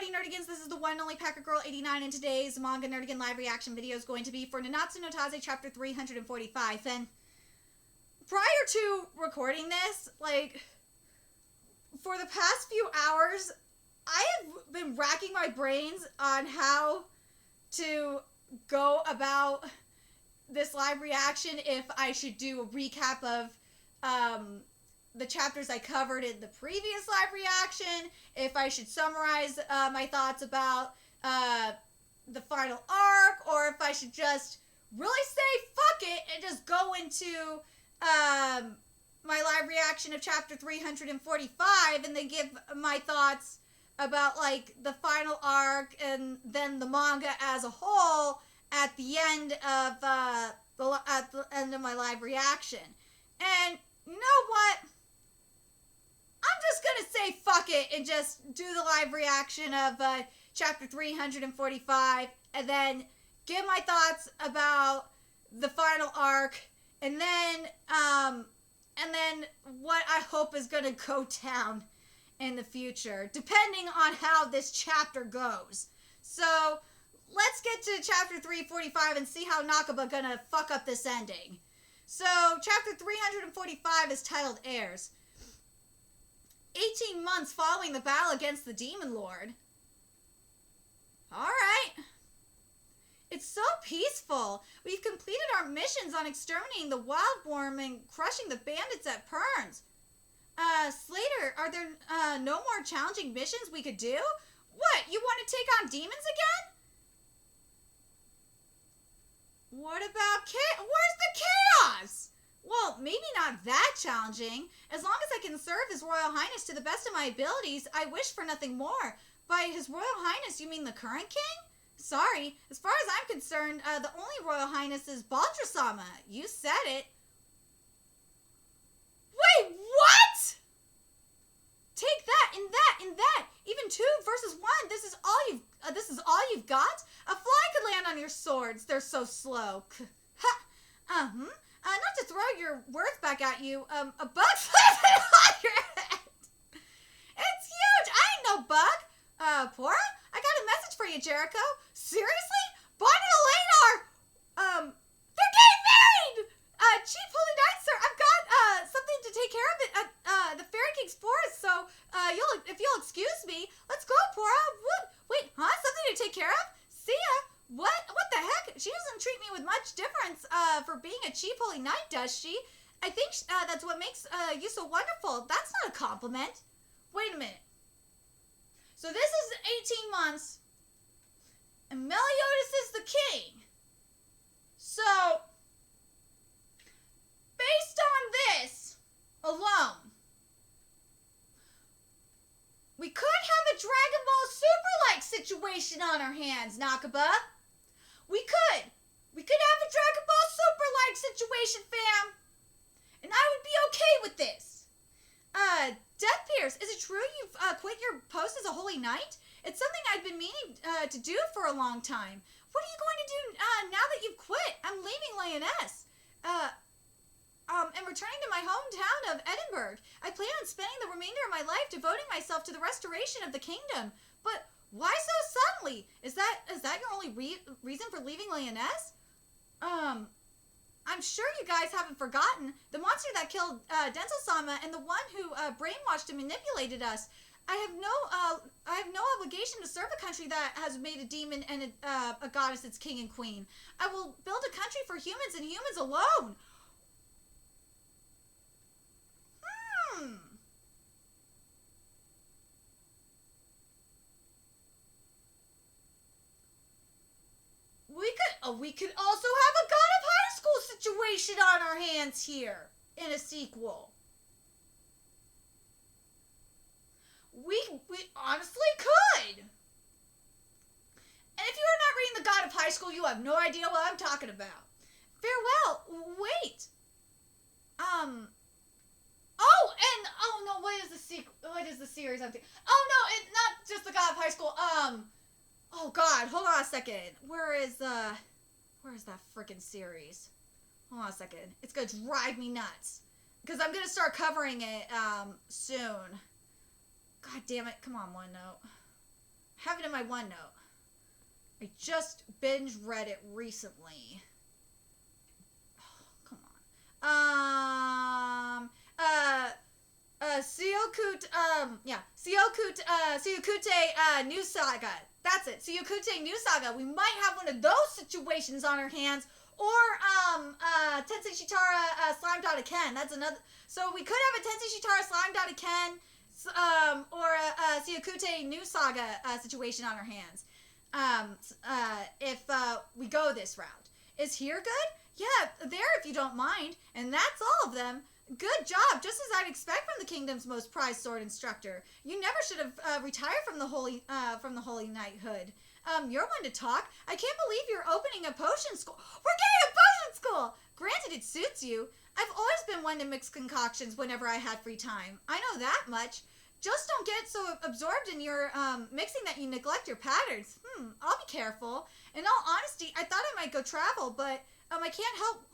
Howdy Nerdigans, this is the one and only Packer Girl 89, and today's Manga Nerdigan live reaction video is going to be for Nanatsu no Taizai chapter 345. And prior to recording this, for the past few hours, I have been racking my brains on how to go about this live reaction, if I should do a recap of the chapters I covered in the previous live reaction, if I should summarize my thoughts about the final arc, or if I should just really say fuck it and just go into my live reaction of chapter 345 and then give my thoughts about the final arc and then the manga as a whole at the end of my live reaction. And you know what? I'm just gonna say fuck it and just do the live reaction of chapter 345 and then give my thoughts about the final arc and then what I hope is gonna go down in the future, depending on how this chapter goes. So let's get to chapter 345 and see how Nakaba gonna fuck up this ending. So chapter 345 is titled Heirs. 18 months following the battle against the Demon Lord. Alright. It's so peaceful. We've completed our missions on exterminating the Wildworm and crushing the bandits at Perns. Slater, are there no more challenging missions we could do? What, you want to take on demons again? What about where's the chaos? Well, maybe not that challenging. As long as I can serve His Royal Highness to the best of my abilities, I wish for nothing more. By His Royal Highness, you mean the current king? Sorry, as far as I'm concerned, the only Royal Highness is Baltra-sama. You said it. Wait, what? Take that and that and that. Even 2 versus 1. This is all you've got? A fly could land on your swords. They're so slow. Ha. Not to throw your words back at you, a bug flies on your head. It's huge. I ain't no bug. Pora? I got a message for you, Jericho. Seriously? Bonnie and Elaine are, they're getting married! Chief Holy Knight, sir, I've got, something to take care of at, the Fairy King's forest, so, if you'll excuse me, let's go, Pora. Wait, huh? Something to take care of? See ya. What the heck? She doesn't treat me with much difference, for being a Chief Holy Knight, does she? I think, that's what makes, you so wonderful. That's not a compliment. Wait a minute. So this is 18 months, and Meliodas is the king. So, based on this alone, we could have a Dragon Ball Super-like situation on our hands, Nakaba. We could have a Dragon Ball Super-like situation, fam. And I would be okay with this. Death Pierce, is it true you've quit your post as a Holy Knight? It's something I've been meaning to do for a long time. What are you going to do now that you've quit? I'm leaving Lyonesse. And returning to my hometown of Edinburgh. I plan on spending the remainder of my life devoting myself to the restoration of the kingdom. But why so suddenly? Is that your only reason for leaving Lyonesse? I'm sure you guys haven't forgotten the monster that killed Denzel-sama and the one who brainwashed and manipulated us. I have no obligation to serve a country that has made a demon and a goddess its king and queen. I will build a country for humans and humans alone. We could also have a God of High School situation on our hands here in a sequel. We honestly could. And if you are not reading the God of High School, you have no idea what I'm talking about. Farewell. Wait. What is the series I'm thinking? Oh no, it's not just the God of High School. Oh God, hold on a second. Where is that freaking series? Hold on a second. It's gonna drive me nuts. Because I'm gonna start covering it, soon. God damn it. Come on, OneNote. have it in my OneNote. I just binge read it recently. Oh, come on. Syokute New Saga. That's it. Syokute New Saga. We might have one of those situations on our hands. Or, Tensei Shitara Slime Dada Ken. That's another. So we could have a Tensei Shitara Slime Dada Ken, or a Syokute New Saga situation on our hands. If we go this route. Is here good? Yeah, there if you don't mind. And that's all of them. Good job, just as I'd expect from the kingdom's most prized sword instructor. You never should have retired from the holy knighthood. You're one to talk. I can't believe you're opening a potion school. We're getting a potion school! Granted, it suits you. I've always been one to mix concoctions whenever I had free time. I know that much. Just don't get so absorbed in your mixing that you neglect your patterns. I'll be careful. In all honesty, I thought I might go travel, but I can't help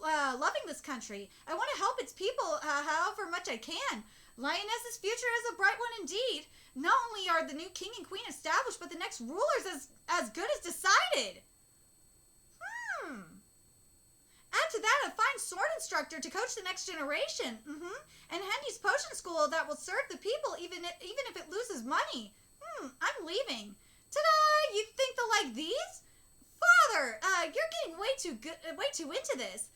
loving this country. I want to help its people however much I can. Lioness's future is a bright one indeed. Not only are the new king and queen established, but the next ruler's as good as decided. Add to that a fine sword instructor to coach the next generation. And Hendy's potion school that will serve the people even if it loses money. I'm leaving. Ta-da! You think they'll like these? Father, you're getting way too into this.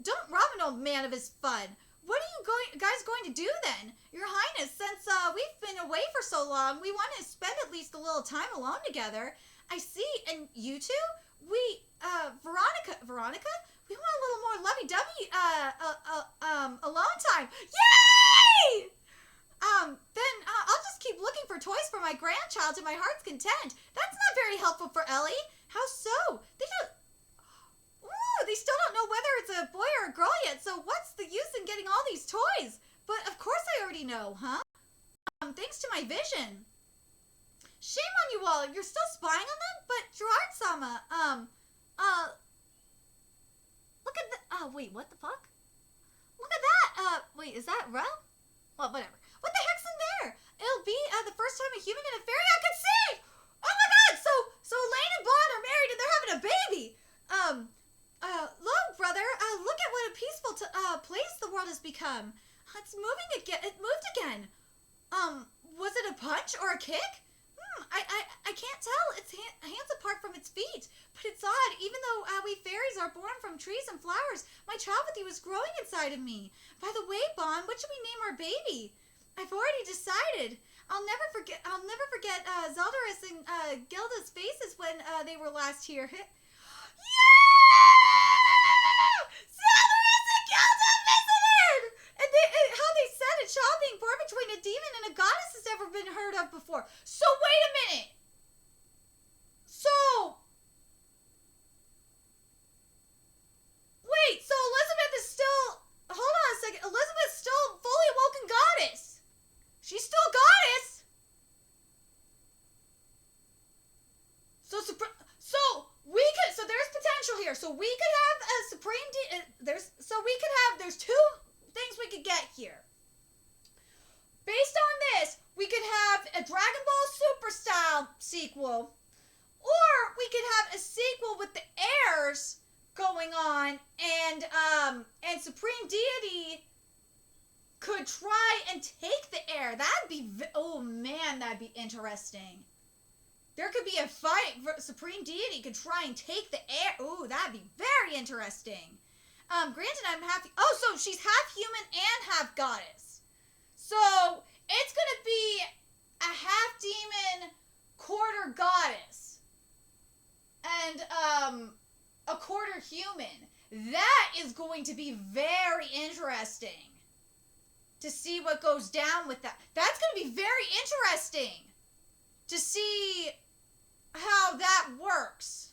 Don't rob an old man of his fun. What are you guys going to do then? Your Highness, since we've been away for so long, we want to spend at least a little time alone together. I see. And you two? We, Veronica, we want a little more lovey-dovey, alone time. Yay! Then I'll just keep looking for toys for my grandchild to my heart's content. That's not very helpful for Ellie. How so? They still don't know whether it's a boy or a girl yet, so what's the use in getting all these toys? But of course I already know, huh? Thanks to my vision. Shame on you all, you're still spying on them? But Gerard-sama, look at wait, what the fuck? Look at that, wait, is that Rel? Well, whatever. What the heck's in there? It'll be, the first time a human and a fairy I could see! Oh my god, so Elaine and Bond are married and they're having a baby! Look, brother, look at what a peaceful place the world has become. It's moving again. It moved again. Was it a punch or a kick? I can't tell. Its hands apart from its feet. But it's odd. Even though we fairies are born from trees and flowers, my childhood was growing inside of me. By the way, Bon, what should we name our baby? I've already decided. I'll never forget Zeldaris and Gilda's faces when they were last here. Yeah! Zeldaris and Gilda visited! And how they said a child being born between a demon and a goddess has never been heard of before. So wait a minute. Wait, so Elizabeth is still, hold on a second, Elizabeth's still a fully awoken goddess. She's still a goddess. So there's potential here. So we could have a supreme, there's two things we could get here. Based on this, we could have a Dragon Ball Super style sequel, or we could have a sequel with the heirs going on, and Supreme Deity could try and take the heir. That'd be, oh man, that'd be interesting. There could be a fight. Supreme Deity could try and take the heir. Ooh, that'd be very interesting. Granted, I'm half, so she's half human and half goddess. So it's gonna be a half demon, quarter goddess, and a quarter human. That is going to be very interesting to see what goes down with that. That's going to be very interesting to see how that works.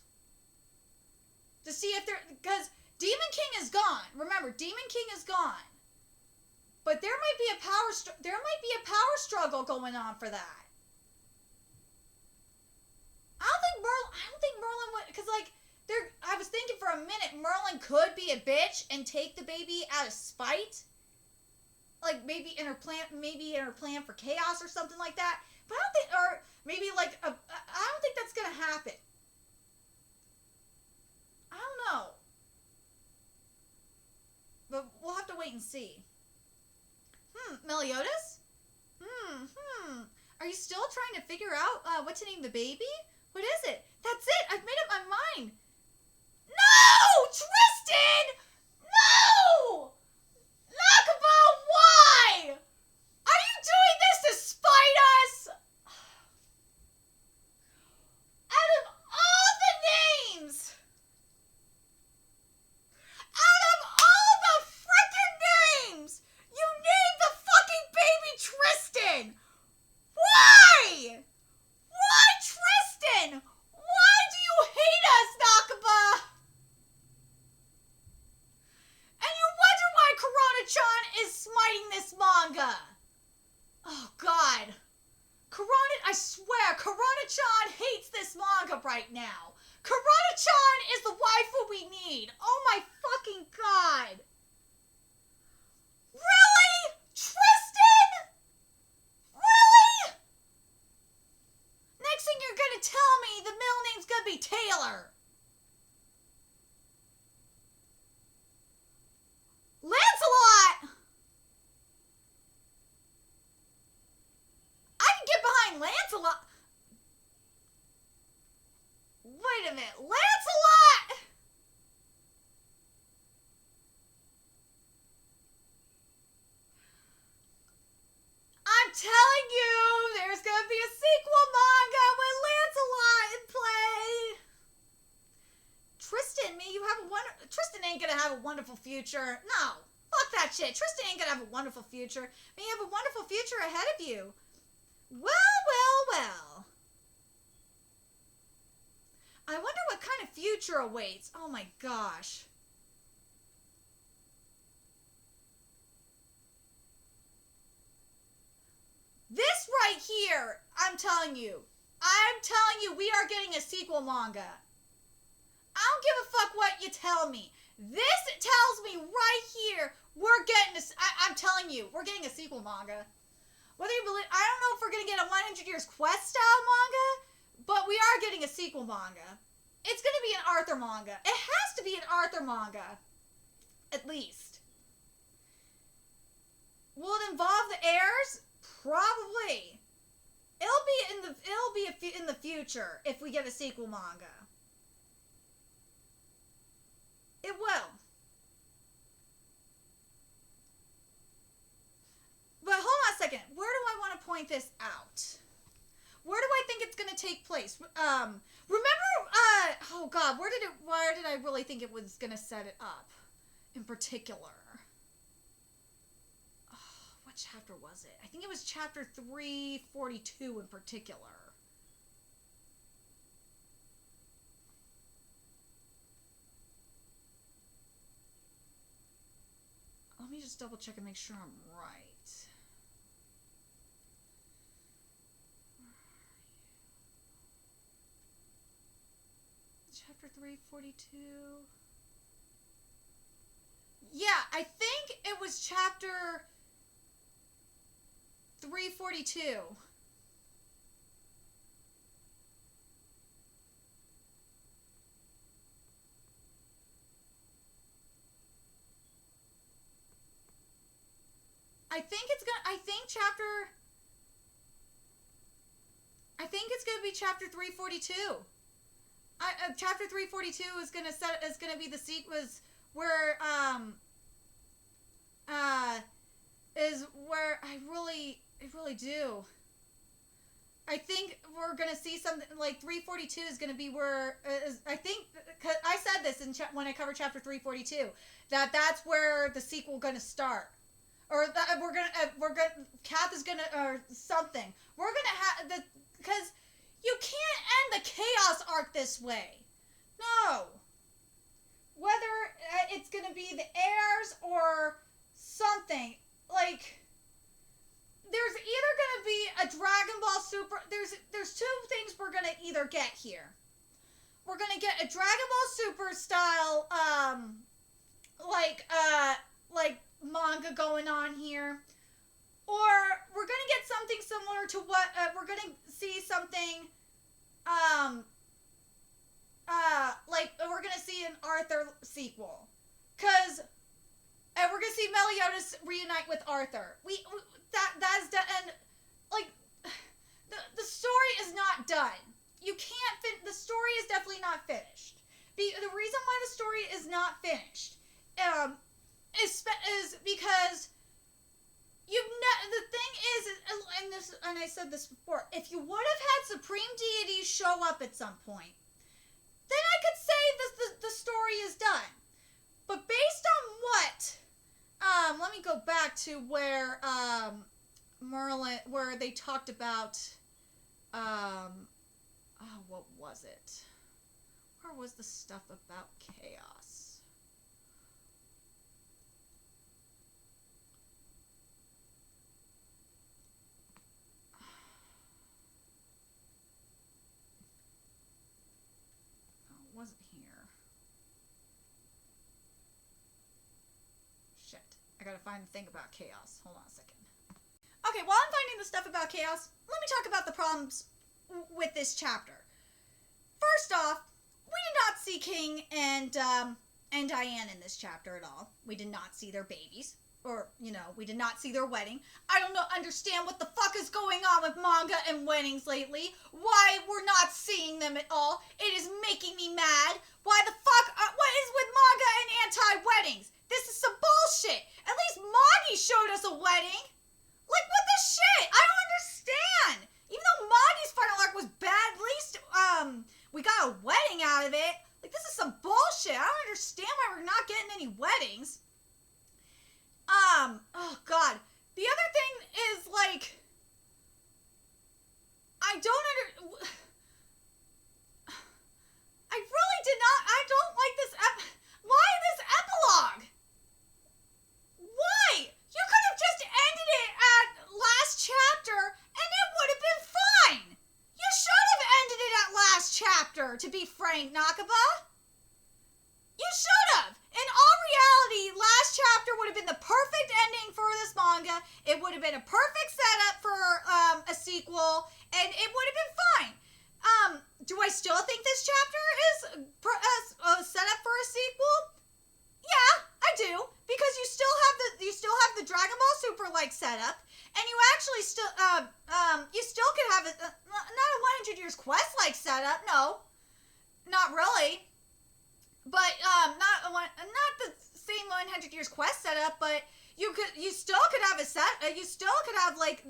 To see if because Demon King is gone. Remember, Demon King is gone. But there might be a power struggle going on for that. I don't think Merlin would, because I was thinking for a minute Merlin could be a bitch and take the baby out of spite. Like maybe in her plan for chaos or something like that. But I don't think, or maybe I wait and see. Meliodas? Are you still trying to figure out what to name the baby? What is it? That's it! I've made up my mind! No! Tristan! No! Nakaba, why? Are you doing this to spite us? Out of all the names! Out of all the frickin' names! You named the fucking baby Tristan! Why? Why Tristan? Why do you hate us, Nakaba? And you wonder why Corona-chan is smiting this manga. Oh, God. I swear, Corona-chan hates this manga right now. Corona-chan is the waifu we need. Oh, my fucking God. Really? Tristan? Really? Next thing you're gonna tell me, the middle name's gonna be Taylor. Lancelot! I can get behind Lancelot. Wait a minute, Lancelot! I'm telling you, there's gonna be a sequel manga with Lancelot in play. Tristan, Tristan ain't gonna have a wonderful future. No, fuck that shit. Tristan ain't gonna have a wonderful future. You have a wonderful future ahead of you. Well. I wonder what kind of future awaits. Oh my gosh. This right here, I'm telling you, we are getting a sequel manga. I don't give a fuck what you tell me. This tells me right here, I'm telling you, we're getting a sequel manga. Whether you believe, I don't know if we're going to get a 100 Years Quest style manga, but we are getting a sequel manga. It's going to be an Arthur manga. It has to be an Arthur manga. At least. Will it involve the heirs? Probably. It'll be in the future if we get a sequel manga. It will. But hold on a second. Where do I want to point this out? Where do I think it's going to take place? Oh God, where did I really think it was going to set it up in particular? Oh, what chapter was it? I think it was chapter 342 in particular. Let me just double check and make sure I'm right. Chapter 342. Yeah, I think it was chapter 342. I think it's gonna be chapter 342. Chapter 342 is gonna be the sequence where is where I really do. I think we're gonna see something like 342 is gonna be where I think, cause I said this when I covered chapter 342 that's where the sequel gonna start, or that we're gonna Kath is gonna or something. We're gonna have the because. You can't end the chaos arc this way. No. Whether it's going to be the heirs or something. Like, there's either going to be a Dragon Ball Super... There's two things we're going to either get here. We're going to get a Dragon Ball Super style, like manga going on here. Or we're going to get something similar to what, we're going to see something, like, we're going to see an Arthur sequel. Because we're going to see Meliodas reunite with Arthur. That is done, and like the story is not done. You can't the story is definitely not finished. The reason why the story is not finished is because the thing is, and I said this before, if you would have had supreme deities show up at some point, then I could say the story is done. But based on what, let me go back to where Merlin, where they talked about, what was it? Where was the stuff about chaos? It wasn't here. Shit. I gotta find the thing about chaos. Hold on a second. Okay, while I'm finding the stuff about chaos, let me talk about the problems with this chapter. First off, we did not see King and Diane in this chapter at all. We did not see their babies. Or, we did not see their wedding. I don't understand what the fuck is going on with manga and weddings lately. Why we're not seeing them at all. It is making me mad. Why the fuck, what is with manga and anti-weddings? This is some bullshit. At least Magi showed us a wedding. Like, what the shit? I don't understand. Even though Magi's final arc was bad, at least, we got a wedding out of it. Like, this is some bullshit. I don't understand why we're not getting any weddings. Oh god. The other thing is, like, I don't like this why this epilogue? Why? You could have just ended it at last chapter and it would have been fine. You should have ended it at last chapter, to be frank, Nakaba. You should have. In all reality, last chapter would have been the perfect ending for this manga. It would have been a perfect setup for a sequel, and it would have been fine. Do I still think this chapter is a setup for a sequel? Yeah, I do, because you still have the Dragon Ball Super like setup, and you actually still you still could have not a 100 Years Quest like setup. No, not really. But not the same 100 Years Quest setup, but you still could have like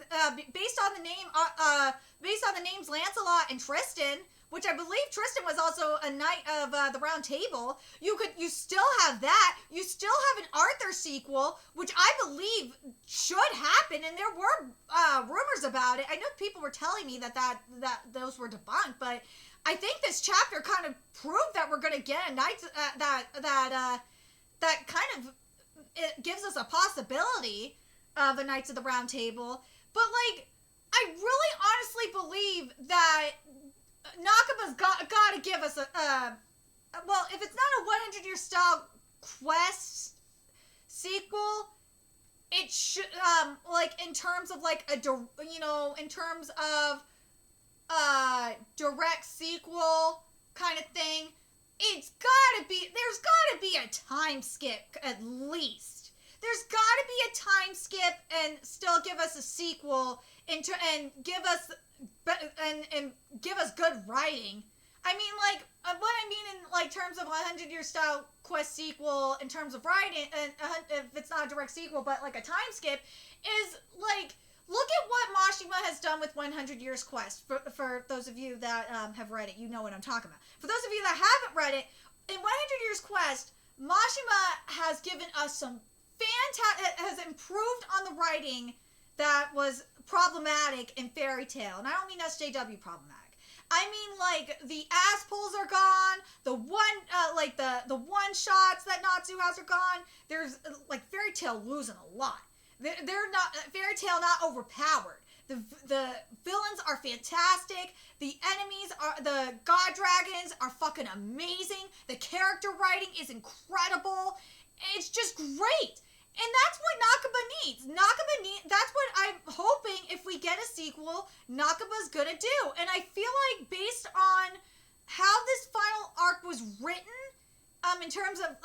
based on the names Lancelot and Tristan, which I believe Tristan was also a knight of the Round Table. You still have that. You still have an Arthur sequel, which I believe should happen, and there were rumors about it. I know people were telling me that those were debunked, but I think this chapter kind of proved that we're going to get a knight that kind of it gives us a possibility of a Knights of the Round Table. But like, I really honestly believe that Nakaba's got to give us well, if it's not a 100-year style quest sequel, it should like in terms of like in terms of direct sequel kind of thing, there's gotta be a time skip at least. There's gotta be a time skip and still give us a sequel and give us good writing. I mean, like, what I mean in like terms of 100-year style quest sequel in terms of writing, and if it's not a direct sequel but like a time skip, is like, look at what Mashima has done with 100 Years Quest. For those of you that have read it, you know what I'm talking about. For those of you that haven't read it, in 100 Years Quest, Mashima has given us some has improved on the writing that was problematic in Fairy Tail. And I don't mean SJW problematic. I mean, like, the ass pulls are gone, the one shots that Natsu has are gone. There's, like, Fairy Tail losing a lot. They're not, Fairy Tail not overpowered. The villains are fantastic. The enemies the god dragons are fucking amazing. The character writing is incredible. It's just great. And that's what Nakaba needs. That's what I'm hoping if we get a sequel, Nakaba's gonna do. And I feel like based on how this final arc was written, in terms of,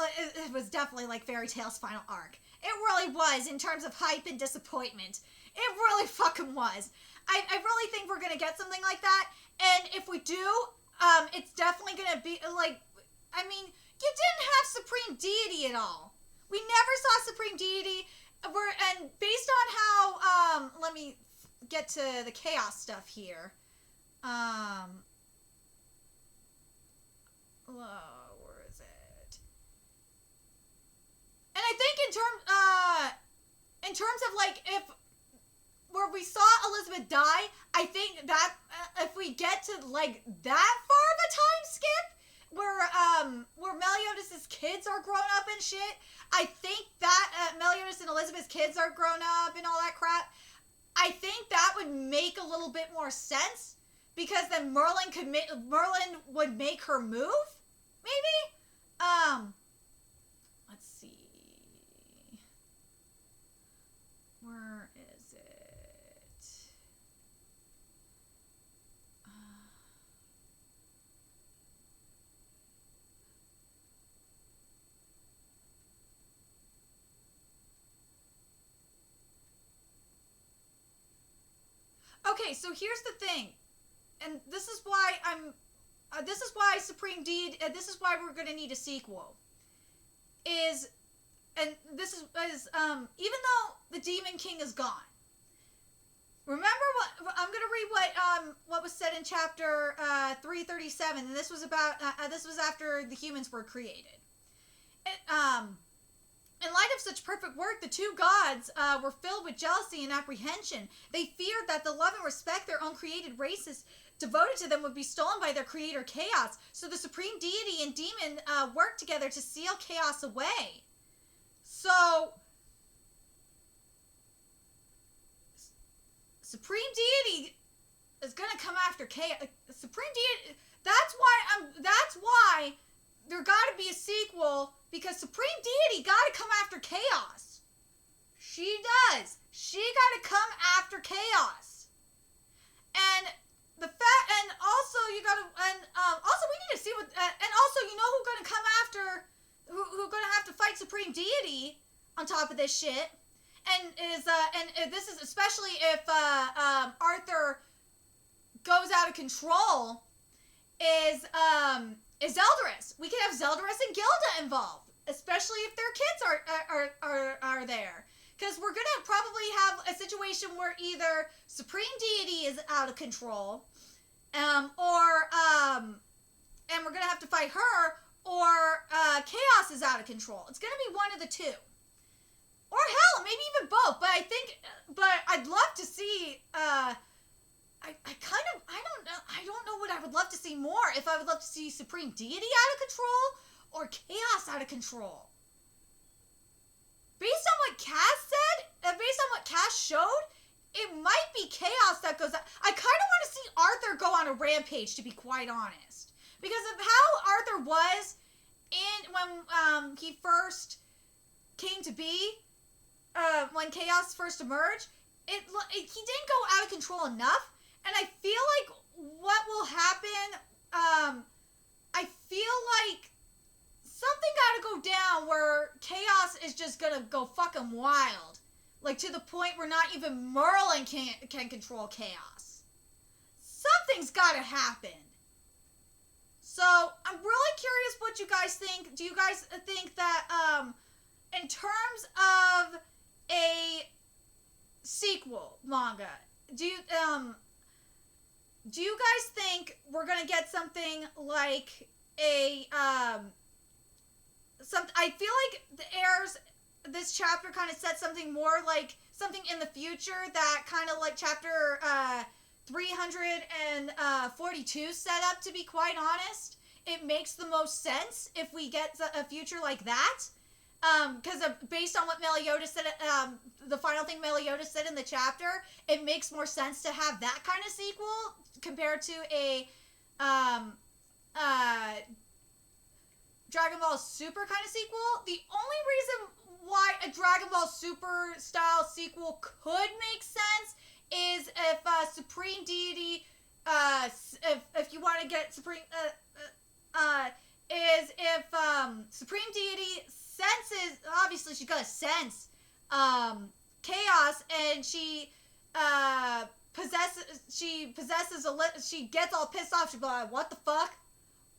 it was definitely like Fairy Tail's final arc. It really was, in terms of hype and disappointment. It really fucking was. I really think we're gonna get something like that, and if we do, it's definitely gonna be, like, I mean, you didn't have Supreme Deity at all. We never saw Supreme Deity, and based on how, let me get to the chaos stuff here. Where is it? And I think in terms of, like, if where we saw Elizabeth die, I think that if we get to, like, that far of a time skip, where Meliodas' kids are grown up and shit, I think that Meliodas and Elizabeth's kids are grown up and all that crap, I think that would make a little bit more sense, because then Merlin would make her move, maybe? Let's see. Where is it? Okay, so here's the thing, and this is why this is why Supreme Deed, this is why we're gonna need a sequel. And this is even though the Demon King is gone, remember what I'm gonna read what was said in chapter 337, and this was about this was after the humans were created. In light of such perfect work, the two gods were filled with jealousy and apprehension. They feared that the love and respect their own created races devoted to them would be stolen by their creator Chaos. So the Supreme Deity and Demon worked together to seal Chaos away. So Supreme Deity is gonna come after Chaos. Supreme Deity. That's why there gotta be a sequel, because Supreme Deity gotta come after Chaos. She does. She gotta come after Chaos. And also we need to see what, and also, you know who's gonna come after, who's gonna have to fight Supreme Deity on top of this shit, and this is especially if Arthur goes out of control, is Zeldris. We could have Zeldris and Gilda involved, especially if their kids are there. Because we're gonna probably have a situation where either Supreme Deity is out of control, and we're gonna have to fight her, or Chaos is out of control. It's gonna be one of the two, or hell, maybe even both. But I'd love to see. I don't know what I would love to see more. If I would love to see Supreme Deity out of control or Chaos out of control. Based on what Cass said, based on what Cass showed, it might be Chaos that goes out. I kind of want to see Arthur go on a rampage, to be quite honest. Because of how Arthur was when he first came to be, when Chaos first emerged, he didn't go out of control enough. And I feel like what will happen, I feel like something gotta go down where Chaos is just gonna go fucking wild. Like, to the point where not even Merlin can control Chaos. Something's gotta happen. So, I'm really curious what you guys think. Do you guys think that, in terms of a sequel manga, do you guys think we're gonna get something like I feel like the heirs, this chapter kind of set something more like something in the future that kind of like chapter 342 set up, to be quite honest. It makes the most sense if we get a future like that. Because based on what Meliodas said, the final thing Meliodas said in the chapter, it makes more sense to have that kind of sequel compared to a Dragon Ball Super kind of sequel. The only reason why a Dragon Ball Super style sequel could make sense is if Supreme Deity, if you want to get Supreme, is if Supreme Deity senses, obviously she's got a sense chaos, and she she gets all pissed off. She's like, what the fuck?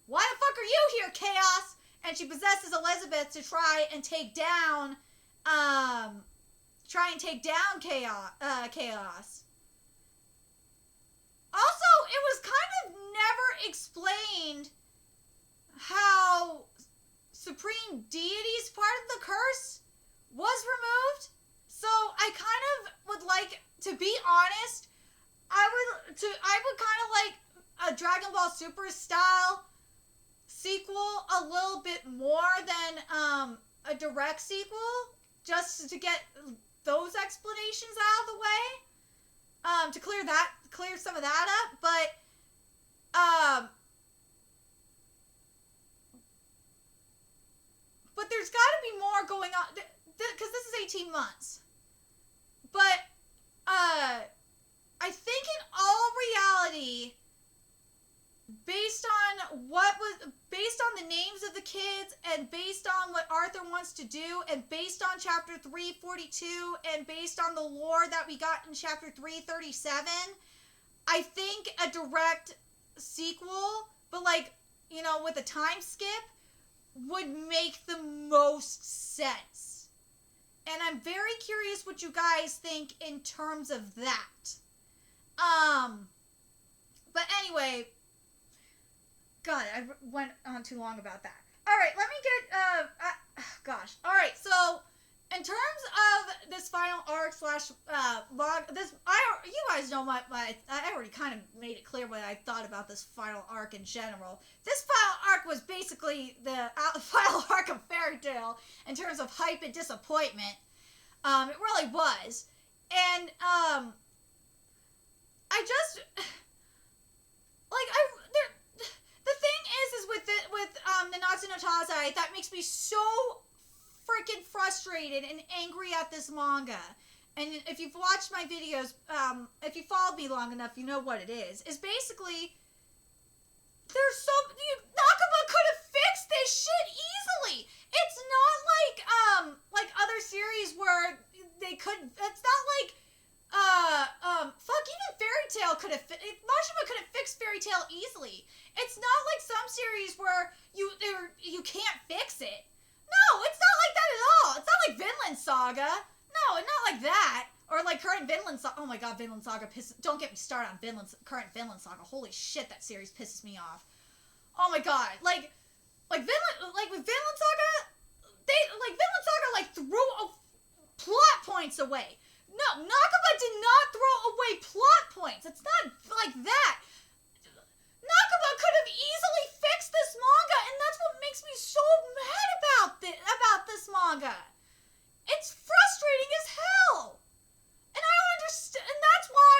Why the fuck are you here, Chaos? And she possesses Elizabeth to try and take down Chaos. Also, it was kind of never explained how Supreme Deity's part of the curse was removed. So I kind of would like, to be honest, I would kind of like a Dragon Ball Super style sequel a little bit more than a direct sequel, just to get those explanations out of the way, to clear some of that up. But there's got to be more going on, because this is 18 months. But I think in all reality, based on the names of the kids, and based on what Arthur wants to do, and based on chapter 342, and based on the lore that we got in chapter 337, I think a direct sequel, but like, you know, with a time skip, would make the most sense. And I'm very curious what you guys think in terms of that. But anyway, God, I went on too long about that. Alright, let me get, gosh. Alright, so, in terms of this final arc slash, you guys know I already kind of made it clear what I thought about this final arc in general. This final arc was basically the final arc of Fairy Tail in terms of hype and disappointment. It really was. And, the thing is with Nanatsu no Taizai, that makes me so freaking frustrated and angry at this manga. And if you've watched my videos, if you followed me long enough, you know what it is. Is basically, Nakama could have fixed this shit easily. It's not like other series where they could, it's not like, even Fairy Tail could have, Mashima could have fixed Fairy Tail easily. It's not like some series where you can't fix it. No, it's not like that at all. It's not like Vinland Saga. No, not like that. Or like current Vinland Saga. Oh my god, Vinland Saga don't get me started on current Vinland Saga. Holy shit, that series pisses me off. Oh my god. With Vinland Saga, Vinland Saga threw plot points away. No, Nakama did not throw away plot points. It's not like that. Nakama could have easily fixed this manga, and that's what makes me so mad about this manga. It's frustrating as hell. And I don't understand, and that's why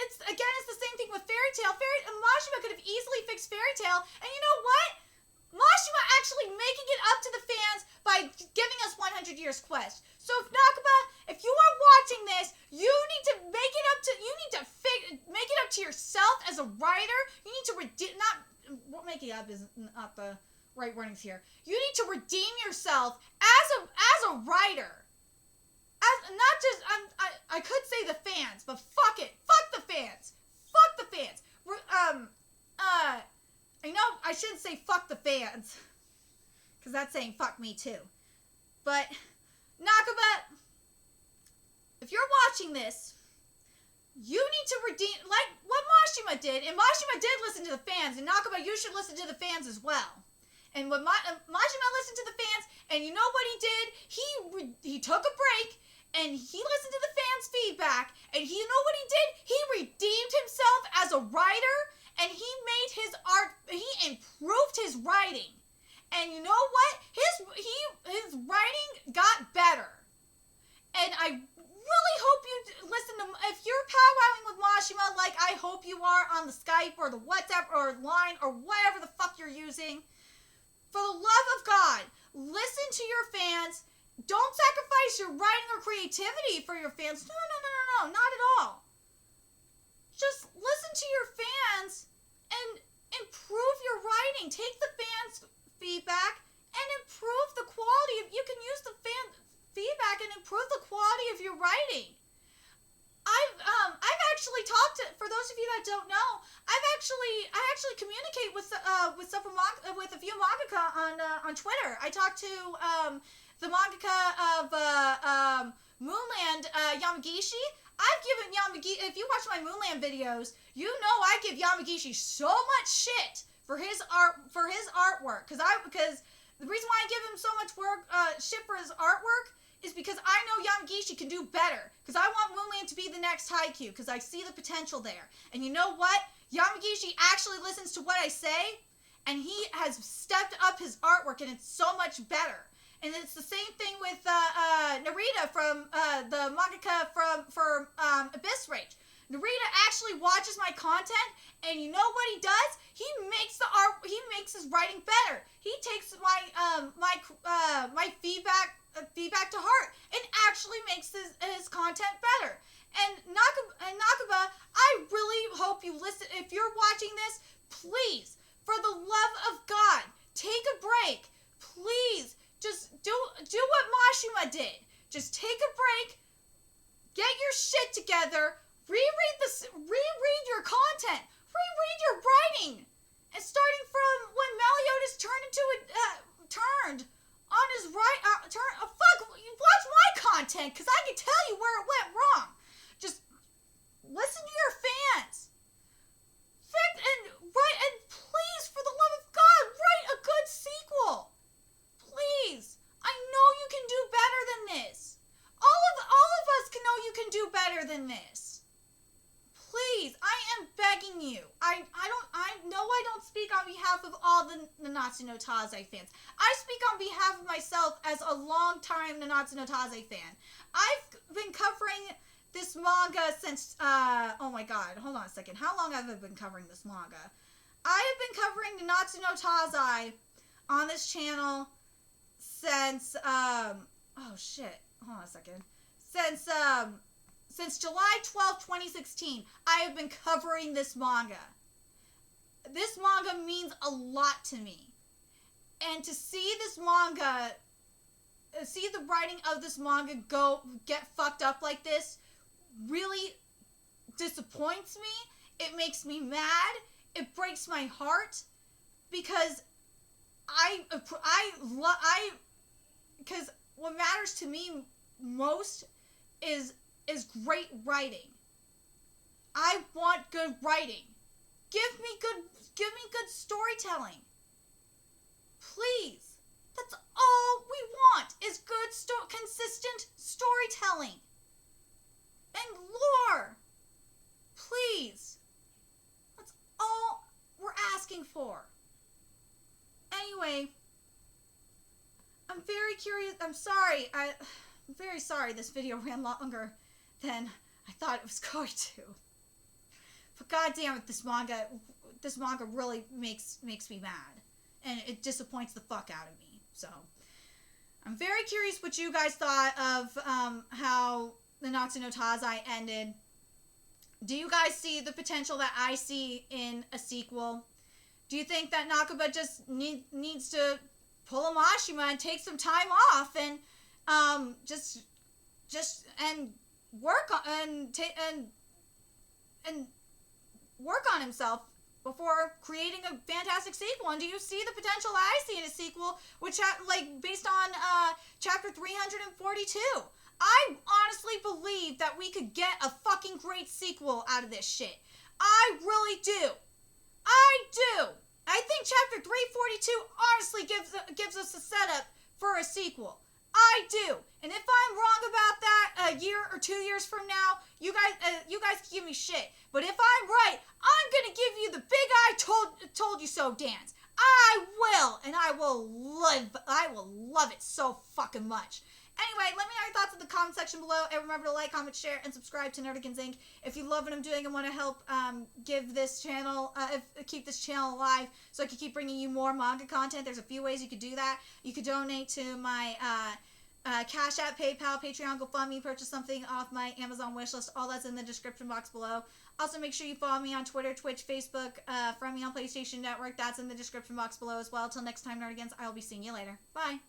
it's the same thing with Fairy Tail. Mashima could have easily fixed Fairy Tail, and you know what? Mashima actually making it up to the fans by giving us 100 Years Quest. So if Nakama, if you are watching this, you need to make it up to yourself as a writer. You need to making up is not the right wordings here. You need to redeem yourself as a writer. I could say the fans, but fuck it. Fuck the fans. Fuck the fans. I know I shouldn't say fuck the fans, because that's saying fuck me too. But, Nakama, if you're watching this, you need to redeem, like what Mashima did, and Mashima did listen to the fans, and Nakama, you should listen to the fans as well. And when Mashima listened to the fans, and you know what he did? He took a break, and he listened to the fans' feedback, and you know what he did? He redeemed himself as a writer, and he made his art, he improved his writing. And you know what? His writing got better. And I really hope you listen to, if you're powwowing with Mashima, like I hope you are on the Skype or the WhatsApp or line or whatever the fuck you're using, for the love of God, listen to your fans. Don't sacrifice your writing or creativity for your fans. No, not at all. Just listen to your fans and improve your writing. Take the fans' feedback and improve improve the quality of, you can use the fan feedback and improve the quality of your writing. I've actually talked to, for those of you that don't know, I actually communicate with a few mangaka on Twitter. I talked to the mangaka of Moonland, Yamagishi. I've given Yamagishi, if you watch my Moonland videos, you know I give Yamagishi so much shit for his artwork, because the reason why I give him so much shit for his artwork is because I know Yamagishi can do better. Because I want Moonland to be the next Haikyuu. Because I see the potential there. And you know what? Yamagishi actually listens to what I say. And he has stepped up his artwork. And it's so much better. And it's the same thing with Narita from the mangaka for Abyss Rage. Narita actually watches my content. And you know what he does? He makes his writing better. He takes my feedback to heart and actually makes his content better. And Nakaba, I really hope you listen. If you're watching this, please, for the love of God, take a break. Please, just do what Mashima did. Just take a break, get your shit together, reread your content, reread your writing, and starting from when Meliodas turned on his right, watch my content, because I can tell you where it went wrong. Just listen to your fans. And please, for the love of God, write a good sequel. Please. I know you can do better than this. All of us can know you can do better than this. Please, I am begging you. I know I don't speak on behalf of all the Nanatsu no Taizai fans. I speak on behalf of myself as a long-time Nanatsu no Taizai fan. I've been covering this manga since, oh my god, hold on a second. How long have I been covering this manga? I have been covering Nanatsu no Taizai on this channel since, oh shit, hold on a second. Since July 12, 2016, I have been covering this manga. This manga means a lot to me. And to see this manga, see the writing of this manga get fucked up like this, really disappoints me. It makes me mad. It breaks my heart. Because because what matters to me most is great writing. I want good writing. Give me good storytelling. Please. That's all we want is good consistent storytelling. And lore. Please. That's all we're asking for. Anyway, I'm very curious. I'm very sorry this video ran longer than I thought it was going to. But goddamn it, this manga really makes me mad. And it disappoints the fuck out of me. So, I'm very curious what you guys thought of how the Nanatsu no Taizai ended. Do you guys see the potential that I see in a sequel? Do you think that Nakaba just needs to pull a Mashima and take some time off and just work on himself before creating a fantastic sequel? And do you see the potential that I see in a sequel, which based on chapter 342? I honestly believe that we could get a fucking great sequel out of this shit. I really do. I do. I think chapter 342 honestly gives us a setup for a sequel. I do. And if I'm wrong about that a year or 2 years from now, you guys can give me shit. But if I'm right, I'm going to give you the big I told you so dance. I will. And I will love it so fucking much. Anyway, let me know your thoughts in the comment section below. And remember to like, comment, share, and subscribe to Nerdigans Inc. If you love what I'm doing and want to help give this channel, keep this channel alive so I can keep bringing you more manga content, there's a few ways you could do that. You could donate to my Cash App, PayPal, Patreon, GoFundMe, purchase something off my Amazon wishlist. All that's in the description box below. Also, make sure you follow me on Twitter, Twitch, Facebook, friend me on PlayStation Network. That's in the description box below as well. Till next time, Nerdigans, I will be seeing you later. Bye.